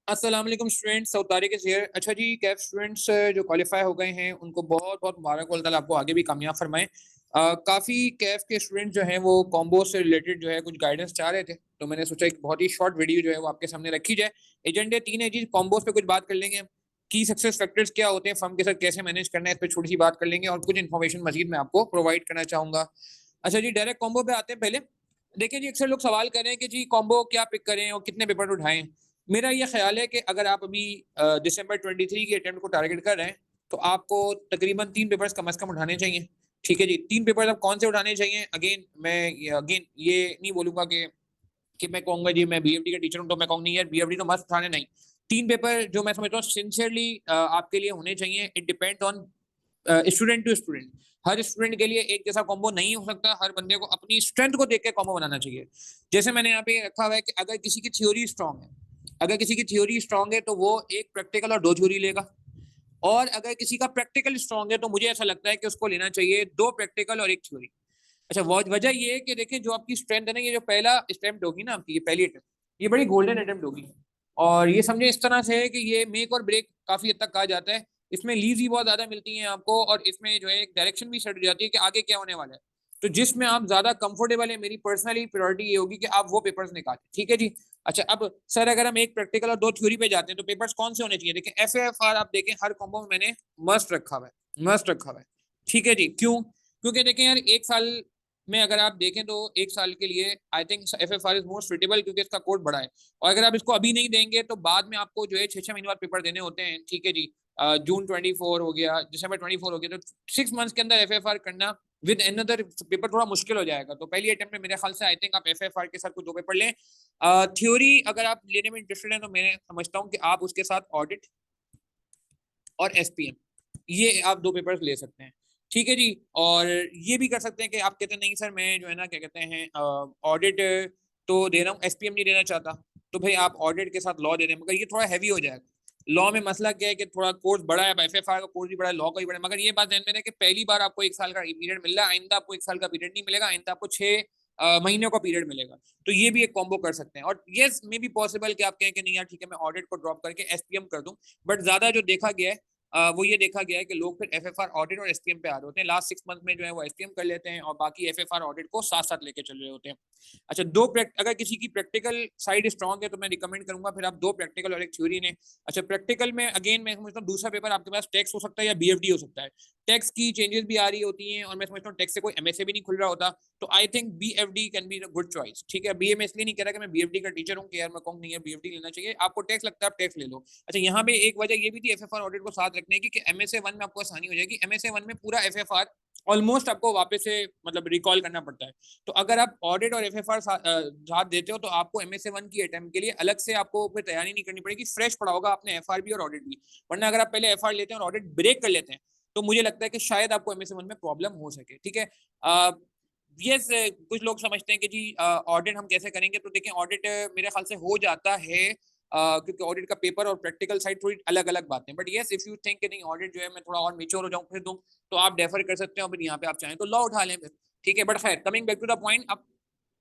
अस्सलाम वालेकुम students, Saud Tariq is here. अच्छा जी, कैफ स्टूडेंट्स जो क्वालिफाई हो गए हैं उनको बहुत बहुत मुबारक हो। अल्लाह ताला आपको आगे भी कामयाब फरमाए। काफ़ी कैफ के स्टूडेंट जो हैं वो कॉम्बो से रिलेटेड जो है कुछ गाइडेंस चाह रहे थे, तो मैंने सोचा एक बहुत ही शॉर्ट वीडियो जो है वो आपके सामने रखी जाए। एजेंडे तीन है जी, कॉम्बोज पे कुछ बात कर लेंगे हम, की सक्सेस फैक्टर्स क्या होते हैं, फर्म के साथ कैसे मैनेज करना है, इस पर छोटी सी बात कर लेंगे और कुछ इन्फॉर्मेशन मजीद मैं आपको प्रोवाइड करना चाहूँगा। अच्छा जी, डायरेक्ट कॉम्बो पे आते हैं। पहले देखिए जी, अक्सर लोग सवाल कर रहे हैं कि जी कॉम्बो क्या पिक करें और कितने पेपर उठाएं। मेरा ये ख्याल है कि अगर आप अभी दिसंबर 23 के अटेम्प्ट को टारगेट कर रहे हैं, तो आपको तकरीबन 3 पेपर्स कम से कम उठाने चाहिए। ठीक है जी, 3 पेपर्स अब कौन से उठाने चाहिए? अगेन ये नहीं बोलूँगा कि मैं कहूँगा जी मैं बीएफडी का टीचर हूँ, तो मैं कहूँगा नहीं यार बीएफडी तो मस्त उठाने, नहीं। 3 पेपर जो मैं समझता हूँ सिंसियरली आपके लिए होने चाहिए। It depends on student to student. हर स्टूडेंट के लिए एक जैसा कॉम्बो नहीं हो सकता। हर बंदे को अपनी स्ट्रेंथ को देख के कॉम्बो बनाना चाहिए। जैसे मैंने यहाँ पे रखा हुआ है कि अगर किसी की थ्योरी स्ट्रांग है, तो वो एक प्रैक्टिकल और 2 थ्योरी लेगा। और अगर किसी का प्रैक्टिकल स्ट्रांग है, तो मुझे ऐसा लगता है कि उसको लेना चाहिए 2 प्रैक्टिकल और 1 थ्योरी। अच्छा, वजह ये है कि देखिए जो आपकी स्ट्रेंथ है ना, ये जो पहला अटेम्प्ट होगी ना आपकी, ये पहली अटेम्प्ट, ये बड़ी गोल्डन अटेम्प्ट होगी। और ये समझे इस तरह से है कि ये मेक और ब्रेक काफी हद तक कहा जाता है। इसमें लीज भी बहुत ज्यादा मिलती हैं आपको, और इसमें जो है एक डायरेक्शन भी सेट हो जाती है कि आगे क्या होने वाला है। तो जिसमें आप ज्यादा कंफर्टेबल है, मेरी पर्सनली प्रायोरिटी ये होगी कि आप वो पेपर्स निकालें। ठीक है जी। अच्छा, अब सर अगर हम एक प्रैक्टिकल और 2 थ्योरी पे जाते हैं, तो पेपर्स कौन से होने चाहिए? देखें, एफएफआर आप देखें, हर कॉम्बो में मैंने मस्ट रखा हुआ है, मस्ट रखा हुआ है। ठीक है जी। क्यों? क्योंकि देखें यार, एक साल में अगर आप देखें तो एक साल के लिए I think FFR is most suitable, क्योंकि इसका कोड बड़ा है। और अगर आप इसको अभी नहीं देंगे तो बाद में आपको जो है 6 महीने बाद पेपर देने होते हैं। ठीक है जी। जून 24 हो गया, दिसंबर 24 हो गया, तो 6 मंथ्स के अंदर एफएफआर करना विद अनदर पेपर थोड़ा मुश्किल हो जाएगा। तो पहली अटेम्प्ट में मेरे ख्याल से आई थिंक आप एफएफआर के साथ कुछ 2 पेपर लें। थ्योरी अगर आप लेने में इंटरेस्टेड हैं, तो मैं समझता हूँ कि आप उसके साथ ऑडिट और एसपीएम, ये आप 2 पेपर्स ले सकते हैं। ठीक है जी। और ये भी कर सकते हैं कि आप कहते हैं नहीं सर मैं जो है ना क्या कहते हैं ऑडिट तो दे रहा हूँ, एसपीएम नहीं देना चाहता, तो भाई आप ऑडिट के साथ लॉ दे रहे हैं, मगर ये थोड़ा हैवी हो जाएगा। लॉ में मसला क्या है कि थोड़ा कोर्स बड़ा है, एफएफआर का कोर्स भी बड़ा है, लॉ का भी बड़ा है। मगर ये बात ध्यान में रहे कि पहली बार आपको 1 साल का पीरियड मिल रहा है, आइंदा आपको 1 साल का पीरियड नहीं मिलेगा, आइंदा आपको 6 महीनों का पीरियड मिलेगा। तो ये भी एक कॉम्बो कर सकते हैं। और यस मे बी पॉसिबल कि आप कहें कि नहीं यार ठीक है, मैं ऑडिट को ड्रॉप करके एसपीएम कर दूं। बट ज्यादा जो देखा गया है वो ये देखा गया है कि लोग फिर एफएफआर ऑडिट और एसपीएम पे आ रहे होते हैं। लास्ट 6 मंथ में जो है वो एसपीएम कर लेते हैं और बाकी एफएफआर ऑडिट को साथ साथ लेके चल रहे होते हैं। अच्छा, अगर किसी की प्रैक्टिकल साइड स्ट्रांग है, तो मैं रिकमेंड करूंगा फिर आप 2 प्रैक्टिकल और 1 थ्योरी ने। अच्छा, प्रैक्टिकल में अगेन मैं समझता हूँ दूसरा पेपर आपके पास टैक्स हो सकता है या बीएफडी हो सकता है। टैक्स की चेंजेस भी आ रही होती हैं, और मैं समझता हूँ टैक्स से कोई एमएसए भी नहीं खुल रहा होता। तो I think BFD can be good choice. ठीक है, बीए में इसलिए नहीं कह रहा कि मैं बीएफडी का टीचर हूँ कि यार मैं कहूँ नहीं यार बीएफडी लेना चाहिए, आपको टैक्स लगता है आप टैक्स ले लो। अच्छा, यहाँ पे एक वजह ये भी थी एफएफआर ऑडिट को साथ रखने की कि एमएसए 1 में आपको आसानी हो जाएगी। एमएसए 1 में पूरा एफएफआर ऑलमोस्ट आपको वापस से मतलब रिकॉल करना पड़ता है। तो अगर आप ऑडिट और एफएफआर साथ देते हो, तो आपको एमएसए 1 की अटेम्प्ट के लिए अलग से आपको फिर तैयारी नहीं करनी पड़ेगी, फ्रेश पड़ा होगा आपने एफआर भी और ऑडिट भी। वरना अगर आप पहले एफआर लेते हैं और ऑडिट ब्रेक कर लेते हैं, तो मुझे लगता है कि शायद आपको एमएसए 1 में प्रॉब्लम हो सके। ठीक है। यस, कुछ लोग समझते हैं कि जी ऑडिट हम कैसे करेंगे, तो देखें ऑडिट मेरे ख्याल से हो जाता है, क्योंकि ऑडिट का पेपर और प्रैक्टिकल साइड थोड़ी अलग अलग बातें। But yes, if you think नहीं ऑडिट जो है मैं थोड़ा और मेच्योर हो जाऊँ फिर दूँ, तो आप डेफर कर सकते हो। फिर यहाँ पे आप चाहें तो लॉ उठा लें फिर। ठीक है, बट खैर coming back to the point, अब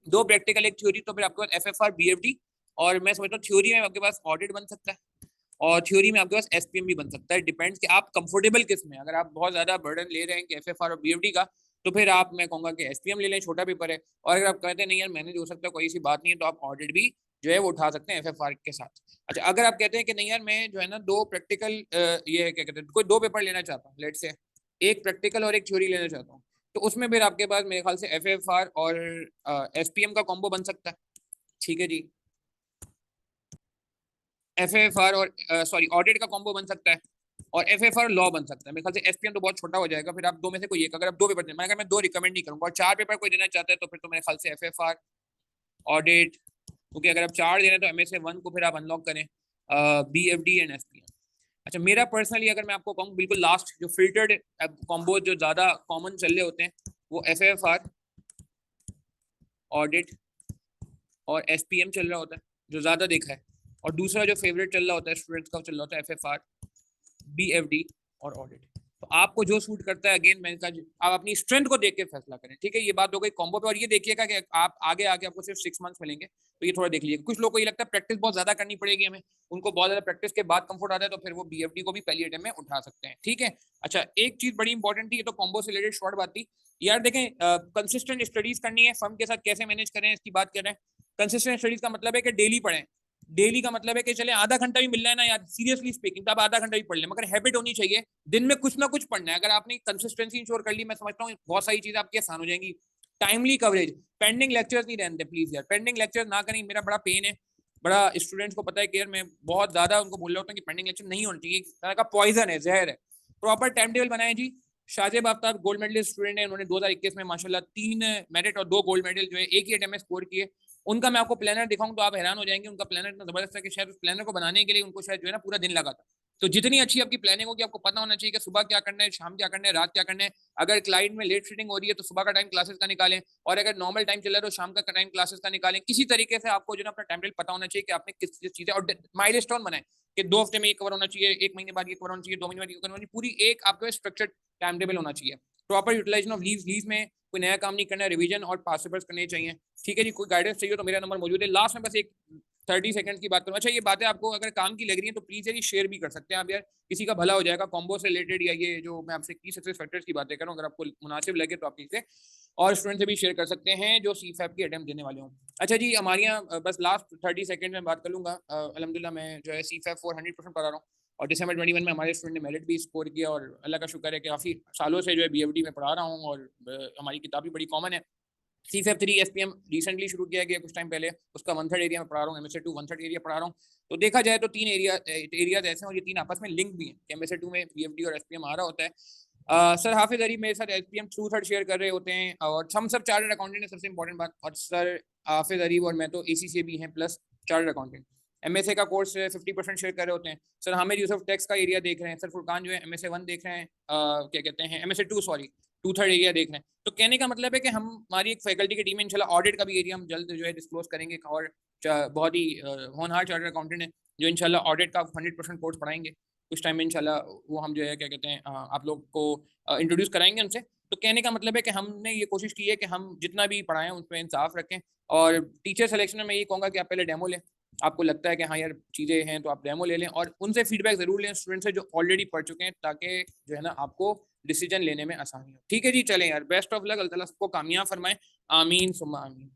2 प्रैक्टिकल 1 थ्योरी, तो फिर आपके पास एफएफआर बीएफडी, और मैं समझता हूँ थ्योरी में आपके पास ऑडिट बन सकता है और थ्योरी में आपके पास एसपीएम भी बन सकता है। डिपेंड्स कि आप कंफर्टेबल किस में। अगर आप बहुत ज्यादा बर्डन ले रहे हैं कि एफएफआर और बीएफडी का, तो फिर आप मैं कहूंगा कि एसपीएम ले लें, छोटा पेपर है। और अगर आप कहते हैं नहीं यार मैनेज हो सकता है, कोई सी बात नहीं है, तो आप ऑडिट भी जो है वो उठा सकते हैं एफएफआर के साथ। अच्छा, अगर आप कहते हैं कि नहीं यार मैं जो है ना 2 प्रैक्टिकल ये क्या कहते हैं कोई 2 पेपर लेना चाहता हूँ, लेट से एक प्रैक्टिकल और एक थ्योरी लेना चाहता हूँ, तो उसमें फिर आपके पास मेरे ख्याल से एफएफआर और एसपीएम का कॉम्बो बन सकता है। ठीक है जी। एफएफआर और सॉरी ऑडिट का कॉम्बो बन सकता है, और एफएफआर लॉ बन सकता है। मेरे ख्याल से एसपीएम तो बहुत छोटा हो जाएगा। फिर आप 2 में से कोई एक, अगर आप 2 पेपर दें, मैं अगर मैं 2 रिकमेंड नहीं करूंगा, और 4 पेपर कोई देना चाहता है, तो फिर तो मेरे ख्याल से एफएफआर ऑडिट, क्योंकि अगर आप 4 दे रहे हैं तो एमएसए 1 को फिर आप अनलॉक करें, बीएफडी एंड एसपीएम। अच्छा, मेरा पर्सनली अगर मैं आपको कहूँ बिल्कुल लास्ट जो फिल्टर्ड कॉम्बो जो ज्यादा कॉमन चल रहे होते हैं, वो एफएफआर ऑडिट और एसपीएम चल रहा होता है, जो ज्यादा देखा है। और दूसरा जो फेवरेट चल रहा होता है स्टूडेंट्स का, चल रहा होता है एफएफआर बीएफडी और ऑडिट। तो आपको जो सूट करता है, अगेन मैंने कहा आप अपनी स्ट्रेंथ को देख के फैसला करें, ठीक है। ये बात हो गई कॉम्बो पे। और ये देखिएगा कि आप आगे आके आपको सिर्फ 6 मंथ्स मिलेंगे, तो ये थोड़ा देख लीजिएगा। कुछ लोगों को ये लगता है प्रैक्टिस बहुत ज्यादा करनी पड़ेगी हमें, उनको बहुत ज्यादा प्रैक्टिस के बाद कंफर्ट आता है, तो फिर वो BFD को भी पहली अटेम्प्ट में उठा सकते हैं, ठीक है। अच्छा, एक चीज बड़ी इंपॉर्टेंट थी, ये तो कॉम्बो से रिलेटेड शॉर्ट बात थी यार। देखें, कंसिस्टेंट स्टडीज करनी है, फर्म के साथ कैसे मैनेज करें इसकी बात कर रहे हैं। कंसिस्टेंट स्टडीज का मतलब है कि डेली पढ़ें। डेली का मतलब है कि चले आधा घंटा भी मिल रहा है ना यार, सीरियसली स्पीकिंग, तो आप आधा घंटा भी पढ़ लें, मगर हैबिट होनी चाहिए दिन में कुछ ना कुछ पढ़ना है। अगर आपने कंसिस्टेंसी इंश्योर कर ली, मैं समझता हूँ बहुत सारी चीजें आपकी आसान हो जाएंगी। टाइमली कवरेज, पेंडिंग लेक्चर्स नहीं रहने प्लीज यार, पेंडिंग लेक्चर्स ना करें। मेरा बड़ा पेन है, बड़ा स्टूडेंट्स को पता है कि यार मैं बहुत ज्यादा उनको बोल रहा होता हूँ कि पेंडिंग लेक्चर नहीं होना चाहिए, तरह का पॉइजन है, जहर है। प्रॉपर टाइम टेबल बनाए जी। Shajib Aftab gold medalist student है, उन्होंने 2021 में माशाल्लाह 3 मेरिट और 2 गोल्ड मेडल जो है एक ही अटेम्प्ट में स्कोर किए। उनका मैं आपको प्लानर दिखाऊं तो आप हैरान हो जाएंगे। उनका प्लानर इतना जबरदस्त है कि शायद उस प्लानर को बनाने के लिए उनको शायद जो है ना पूरा दिन लगा था। तो जितनी अच्छी आपकी प्लानिंग होगी, आपको पता होना चाहिए कि सुबह क्या करना है, शाम क्या करना है, रात क्या करना है। अगर क्लाइंट में लेट सीटिंग हो रही है तो सुबह का टाइम क्लासेस का निकालें, और अगर नॉर्मल टाइम चल रहा है तो शाम का टाइम क्लासेस का निकालें। किसी तरीके से आपको जो है अपना टाइम टेबल पता होना चाहिए कि आपने किस किस चीजें, और माइलस्टोन बनाए कि 2 हफ्ते में ये कवर होना चाहिए, 1 महीने बाद ये कवर होना चाहिए, 2 महीने बाद ये कवर होना चाहिए। पूरी एक आपके स्ट्रक्चर्ड टाइम टेबल होना चाहिए। प्रॉपर यूटिलाइजेशन ऑफ लीव में कोई नया काम नहीं करना है, रिवीजन और पास पेपर्स करने चाहिए, ठीक है जी। कोई गाइडेंस चाहिए तो मेरा नंबर मौजूद है। लास्ट में बस एक 30 सेकंड की बात करूँ। अच्छा, ये बातें आपको अगर काम की लग रही है तो प्लीज यार शेयर भी कर सकते हैं आप यार, किसी का भला हो जाएगा। कॉम्बो से रिलेटेड या ये जो मैं आपसे की सक्सेस फैक्टर्स की बातें कर रहा हूँ, अगर आपको मुनासिब लगे तो आप इसे और स्टूडेंट से भी शेयर कर सकते हैं जो CFAP की अटेम्प्ट देने वाले हों। अच्छा जी, हमारे यहाँ बस लास्ट 30 सेकंड में बात कर लूँगा। अल्हम्दुलिल्लाह मैं जो है CFAP 4 100% पढ़ा रहा हूँ, और December 21 में हमारे स्टूडेंट ने मेरिट भी स्कोर किया, और अल्लाह का शुक्र है कि काफ़ी सालों से जो है BFD में पढ़ा रहा हूँ, और हमारी किताब भी बड़ी कॉमन है। CFAP 3 SPM रिसेंटली शुरू किया गया कुछ टाइम पहले, उसका 1/3 एरिया में पढ़ा रहा हूँ। MSA 2 1/3 एरिया पढ़ा रहा हूँ। तो देखा जाए तो 3 एरियाज ऐसे हैं, और ये 3 आपस में लिंक भी हैं। MSA 2 में BFD और SPM आ रहा होता है। सर हाफिज अली मेरे साथ SPM थ्रू थर्ड शेयर कर रहे होते हैं, और हम सब चार्टर्ड अकाउंटेंट है, सबसे इंपॉर्टेंट बात। और सर हाफिज अली और मैं तो AC से भी हैं प्लस चार्टर्ड अकाउंटेंट। MSA का कोर्स 50% शेयर कर रहे होते हैं। सर हामिद यूसुफ टैक्स का एरिया देख रहे हैं। सर फुरकान जो है MSA 1 देख रहे हैं, क्या कहते हैं MSA 2 सॉरी 2/3 एरिया देख रहे हैं। तो कहने का मतलब है कि हम हमारी एक फैकल्टी की टीम है, इंशाल्लाह ऑडिट का भी एरिया हम जल्द जो है डिस्क्लोज करेंगे। और बहुत ही होनहार चार्टर्ड अकाउंटेंट है जो इंशाल्लाह ऑडिट का 100% कोर्स पढ़ाएंगे कुछ टाइम में इंशाल्लाह। वो हम जो है क्या कहते हैं आप लोग को इंट्रोड्यूस कराएंगे उनसे। तो कहने का मतलब है कि हमने ये कोशिश की है कि हम जितना भी पढ़ाएं उसमें इंसाफ रखें। और टीचर सिलेक्शन में मैं ये कहूँगा कि आप पहले डेमो लें। आपको लगता है कि हाँ यार चीज़ें हैं तो आप डेमो ले लें, और उनसे फीडबैक ज़रूर लें, स्टूडेंट से जो ऑलरेडी पढ़ चुके हैं, ताकि जो है ना आपको डिसीजन लेने में आसानी हो। ठीक है जी, चलें यार, बेस्ट ऑफ लक, अल्लाह ताला सबको कामयाब फरमाए। आमीन सुम्मा आमीन।